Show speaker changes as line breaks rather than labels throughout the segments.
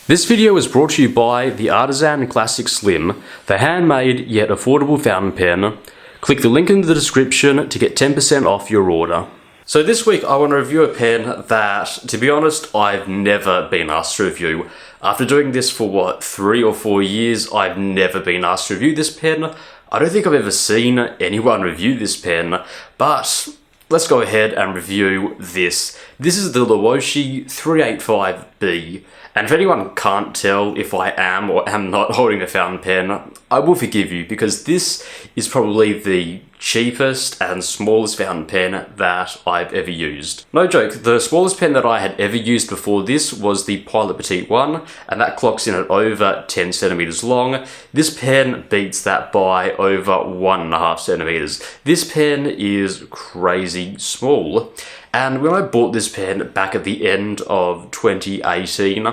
This video is brought to you by the Artisan Classic Slim, the handmade yet affordable fountain pen. Click the link in the description to get 10% off your order. So this week I want to review a pen that, to be honest, I've never been asked to review. After doing this for 3 or 4 years, I've never been asked to review this pen. I don't think I've ever seen anyone review this pen, but let's go ahead and review this. This is the Luoshi 385B. And if anyone can't tell if I am or am not holding a fountain pen, I will forgive you, because this is probably the cheapest and smallest fountain pen that I've ever used. No joke, the smallest pen that I had ever used before this was the Pilot Petite 1, and that clocks in at over 10 centimeters long. This pen beats that by over 1.5 centimeters. This pen is crazy small. And when I bought this pen back at the end of 2018,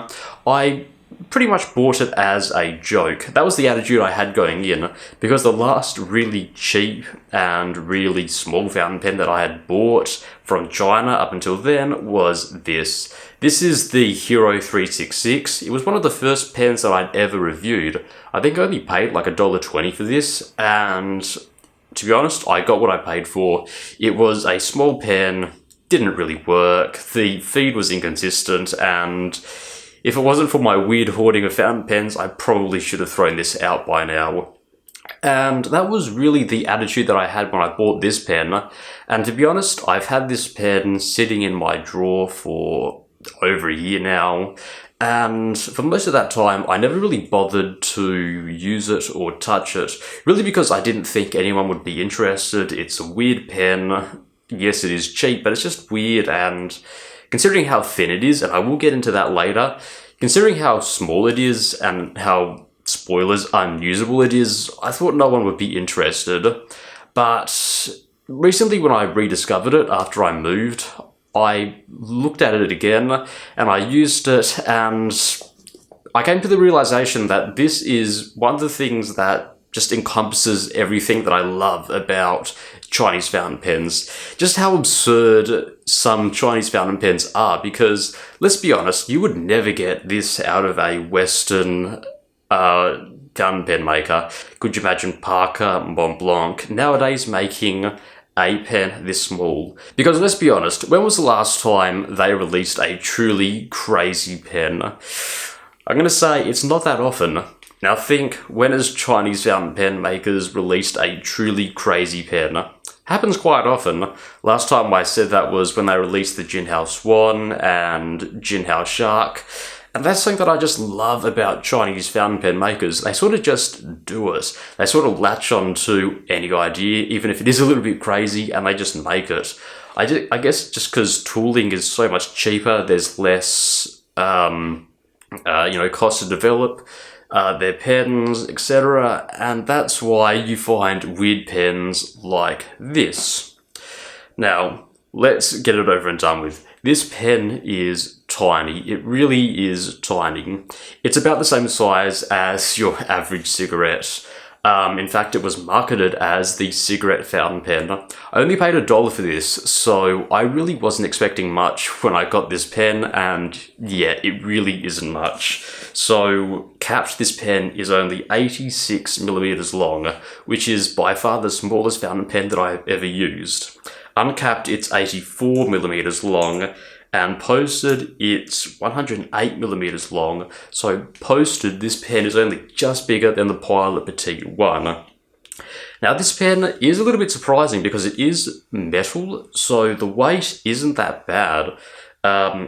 I pretty much bought it as a joke. That was the attitude I had going in, because the last really cheap and really small fountain pen that I had bought from China up until then was this. This is the Hero 366. It was one of the first pens that I'd ever reviewed. I think I only paid like $1.20 for this, and to be honest, I got what I paid for. It was a small pen, didn't really work, the feed was inconsistent, and if it wasn't for my weird hoarding of fountain pens, I probably should have thrown this out by now. And that was really the attitude that I had when I bought this pen. And to be honest, I've had this pen sitting in my drawer for over a year now, and for most of that time, I never really bothered to use it or touch it, really because I didn't think anyone would be interested. It's a weird pen. Yes, it is cheap, but it's just weird, and considering how thin it is, and I will get into that later, considering how small it is and how, spoilers, unusable it is, I thought no one would be interested. But recently when I rediscovered it after I moved, I looked at it again, and I used it, and I came to the realization that this is one of the things that just encompasses everything that I love about Chinese fountain pens. Just how absurd some Chinese fountain pens are, because, let's be honest, you would never get this out of a Western fountain pen maker. Could you imagine Parker, Montblanc nowadays making a pen this small? Because let's be honest, when was the last time they released a truly crazy pen? I'm going to say it's not that often. Now think, when has Chinese fountain pen makers released a truly crazy pen? Happens quite often. Last time I said that was when they released the Jinhao Swan and Jinhao Shark. And that's something that I just love about Chinese fountain pen makers. They sort of just do it. They sort of latch on to any idea, even if it is a little bit crazy, and they just make it. I guess just because tooling is so much cheaper, there's less, cost to develop their pens, etc. And that's why you find weird pens like this. Now, let's get it over and done with. This pen is tiny. It really is tiny. It's about the same size as your average cigarette. In fact, it was marketed as the cigarette fountain pen. I only paid $1 for this, so I really wasn't expecting much when I got this pen, and yeah, it really isn't much. So, capped, this pen is only 86 millimeters long, which is by far the smallest fountain pen that I've ever used. Uncapped, it's 84 millimeters long, and posted, it's 108 millimeters long. So posted, this pen is only just bigger than the Pilot Petite 1. Now this pen is a little bit surprising because it is metal, so the weight isn't that bad.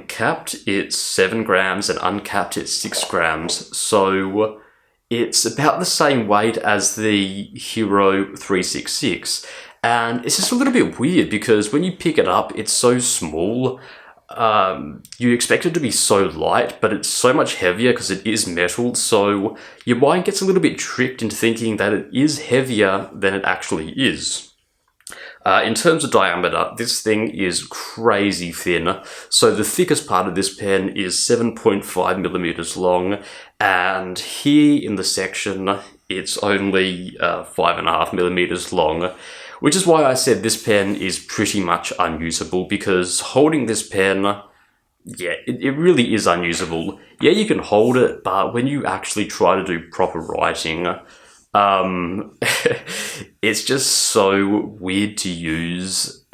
Capped, it's 7 grams, and uncapped, it's 6 grams. So it's about the same weight as the Hero 366. And it's just a little bit weird because when you pick it up, it's so small. You expect it to be so light, but it's so much heavier because it is metal, so your mind gets a little bit tricked into thinking that it is heavier than it actually is. In terms of diameter, this thing is crazy thin. So the thickest part of this pen is 7.5 millimeters long, and here in the section, it's only 5.5 millimeters long. Which is why I said this pen is pretty much unusable, because holding this pen yeah, it really is unusable. Yeah, you can hold it, but when you actually try to do proper writing, it's just so weird to use.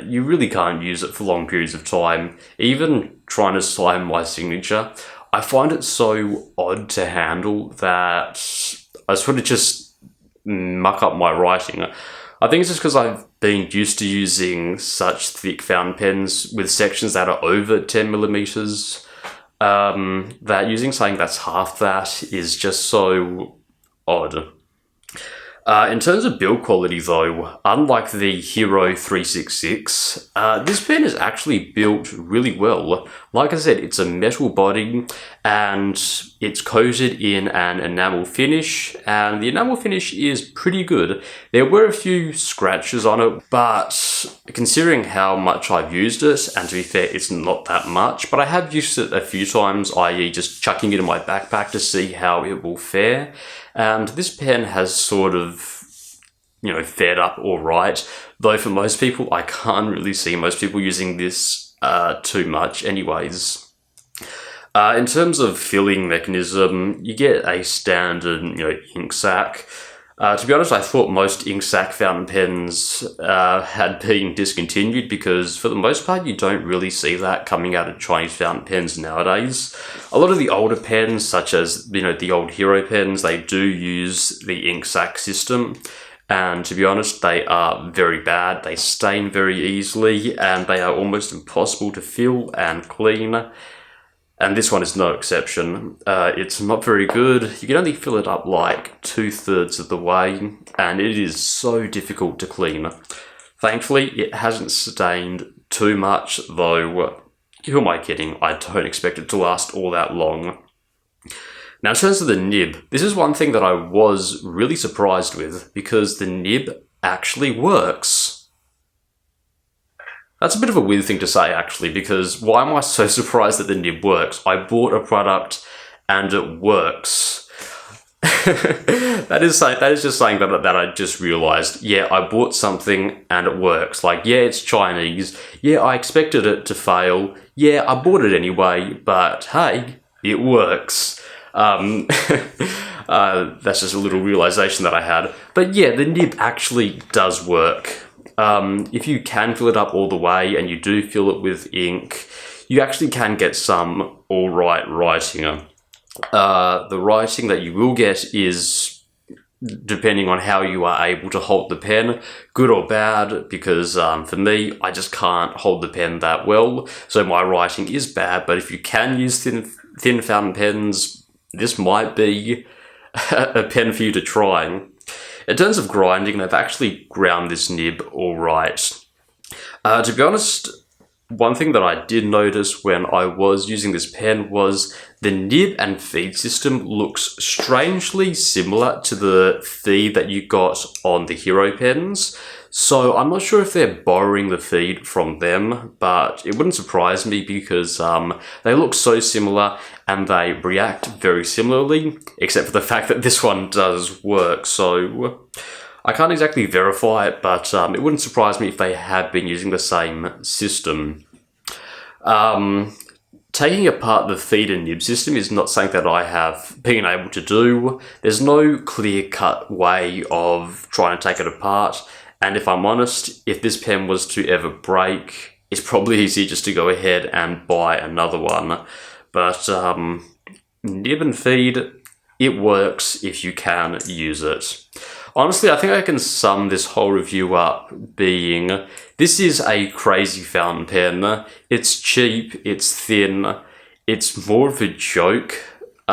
You really can't use it for long periods of time. Even trying to sign my signature, I find it so odd to handle that I sort of just muck up my writing. I think it's just because I've been used to using such thick fountain pens with sections that are over 10 millimeters, that using something that's half that is just so odd. In terms of build quality though, unlike the Hero 366, this pen is actually built really well. Like I said, it's a metal body and it's coated in an enamel finish, and the enamel finish is pretty good. There were a few scratches on it, but considering how much I've used it, and to be fair, it's not that much, but I have used it a few times, i.e. just chucking it in my backpack to see how it will fare. And this pen has sort of, fared up all right. Though for most people, I can't really see most people using this too much anyways. In terms of filling mechanism, you get a standard, ink sac. To be honest, I thought most ink sac fountain pens had been discontinued because for the most part, you don't really see that coming out of Chinese fountain pens nowadays. A lot of the older pens, such as, the old Hero pens, they do use the ink sac system. And to be honest, they are very bad. They stain very easily and they are almost impossible to fill and clean. And this one is no exception. It's not very good. You can only fill it up like 2/3 of the way, and it is so difficult to clean. Thankfully, it hasn't stained too much, though who am I kidding? I don't expect it to last all that long. Now, in terms of the nib, this is one thing that I was really surprised with, because the nib actually works. That's a bit of a weird thing to say, actually, because why am I so surprised that the nib works? I bought a product and it works. That is just saying that I just realized. Yeah, I bought something and it works. Like, yeah, it's Chinese. Yeah, I expected it to fail. Yeah, I bought it anyway, but hey, it works. That's just a little realization that I had. But yeah, the nib actually does work. If you can fill it up all the way and you do fill it with ink, you actually can get some alright writing. The writing that you will get is, depending on how you are able to hold the pen, good or bad, because for me, I just can't hold the pen that well, so my writing is bad. But if you can use thin fountain pens, this might be a pen for you to try. In terms of grinding, they've actually ground this nib all right. To be honest, one thing that I did notice when I was using this pen was the nib and feed system looks strangely similar to the feed that you got on the Hero pens. So I'm not sure if they're borrowing the feed from them, but it wouldn't surprise me because they look so similar and they react very similarly, except for the fact that this one does work. So I can't exactly verify it, but it wouldn't surprise me if they have been using the same system. Taking apart the feed and nib system is not something that I have been able to do. There's no clear-cut way of trying to take it apart. And if I'm honest, if this pen was to ever break, it's probably easier just to go ahead and buy another one. But nib and feed, it works if you can use it. Honestly, I think I can sum this whole review up being, this is a crazy fountain pen. It's cheap, it's thin, it's more of a joke.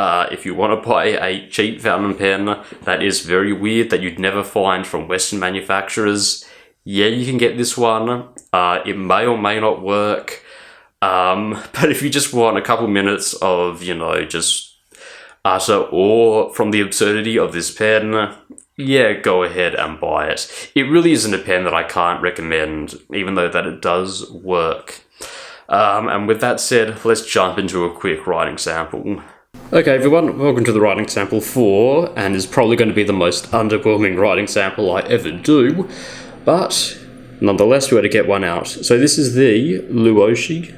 If you want to buy a cheap fountain pen that is very weird, that you'd never find from Western manufacturers, yeah, you can get this one. It may or may not work. But if you just want a couple minutes of, just utter awe from the absurdity of this pen, yeah, go ahead and buy it. It really isn't a pen that I can't recommend, even though that it does work. And with that said, let's jump into a quick writing sample. Okay everyone, welcome to the writing sample 4, and is probably going to be the most underwhelming writing sample I ever do, but nonetheless we had to get one out. So this is the Luoshi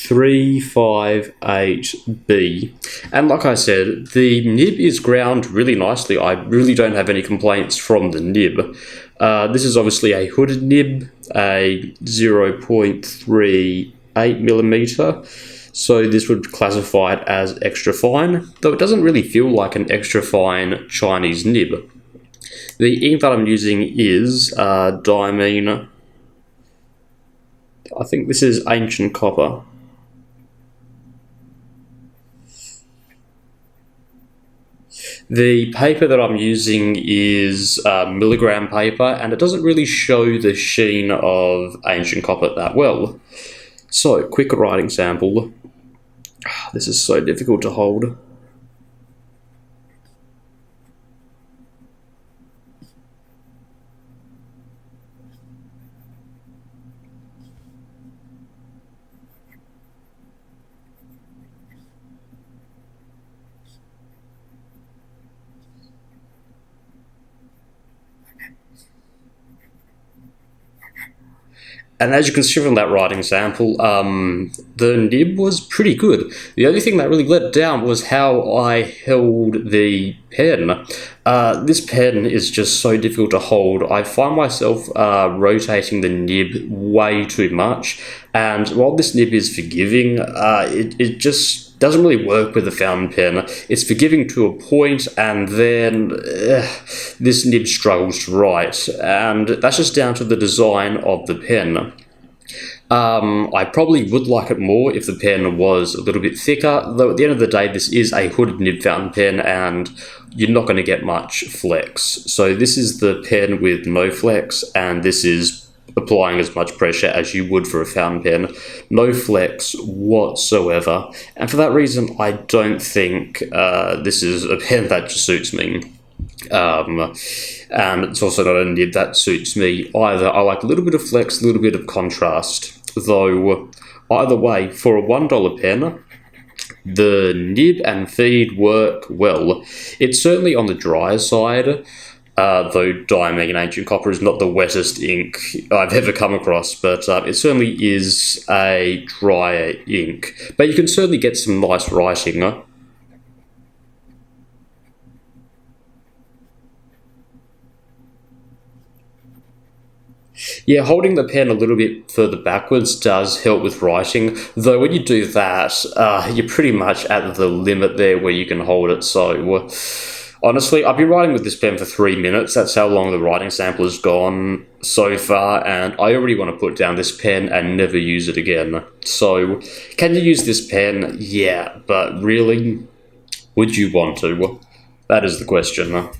358B. And like I said, the nib is ground really nicely. I really don't have any complaints from the nib. This is obviously a hooded nib, a 0.38 millimeter. So this would classify it as extra fine, though it doesn't really feel like an extra fine Chinese nib. The ink that I'm using is diamine. I think this is ancient copper. The paper that I'm using is milligram paper, and it doesn't really show the sheen of ancient copper that well. So, quick writing sample. This is so difficult to hold. And as you can see from that writing sample, the nib was pretty good. The only thing that really let it down was how I held the pen. This pen is just so difficult to hold. I find myself rotating the nib way too much. And while this nib is forgiving, it just doesn't really work with the fountain pen. It's forgiving to a point, and then this nib struggles to write, and that's just down to the design of the pen. I probably would like it more if the pen was a little bit thicker, though at the end of the day this is a hooded nib fountain pen and you're not going to get much flex. So this is the pen with no flex, and this is applying as much pressure as you would for a fountain pen. No flex whatsoever. And for that reason, I don't think this is a pen that just suits me. And it's also not a nib that suits me either. I like a little bit of flex, a little bit of contrast. Though, either way, for a $1 pen, the nib and feed work well. It's certainly on the drier side. Though diamine and ancient copper is not the wettest ink I've ever come across, but it certainly is a drier ink. But you can certainly get some nice writing. Yeah, holding the pen a little bit further backwards does help with writing, though when you do that, you're pretty much at the limit there where you can hold it, so honestly, I've been writing with this pen for 3 minutes. That's how long the writing sample has gone so far, and I already want to put down this pen and never use it again. So, can you use this pen? Yeah, but really, would you want to? That is the question.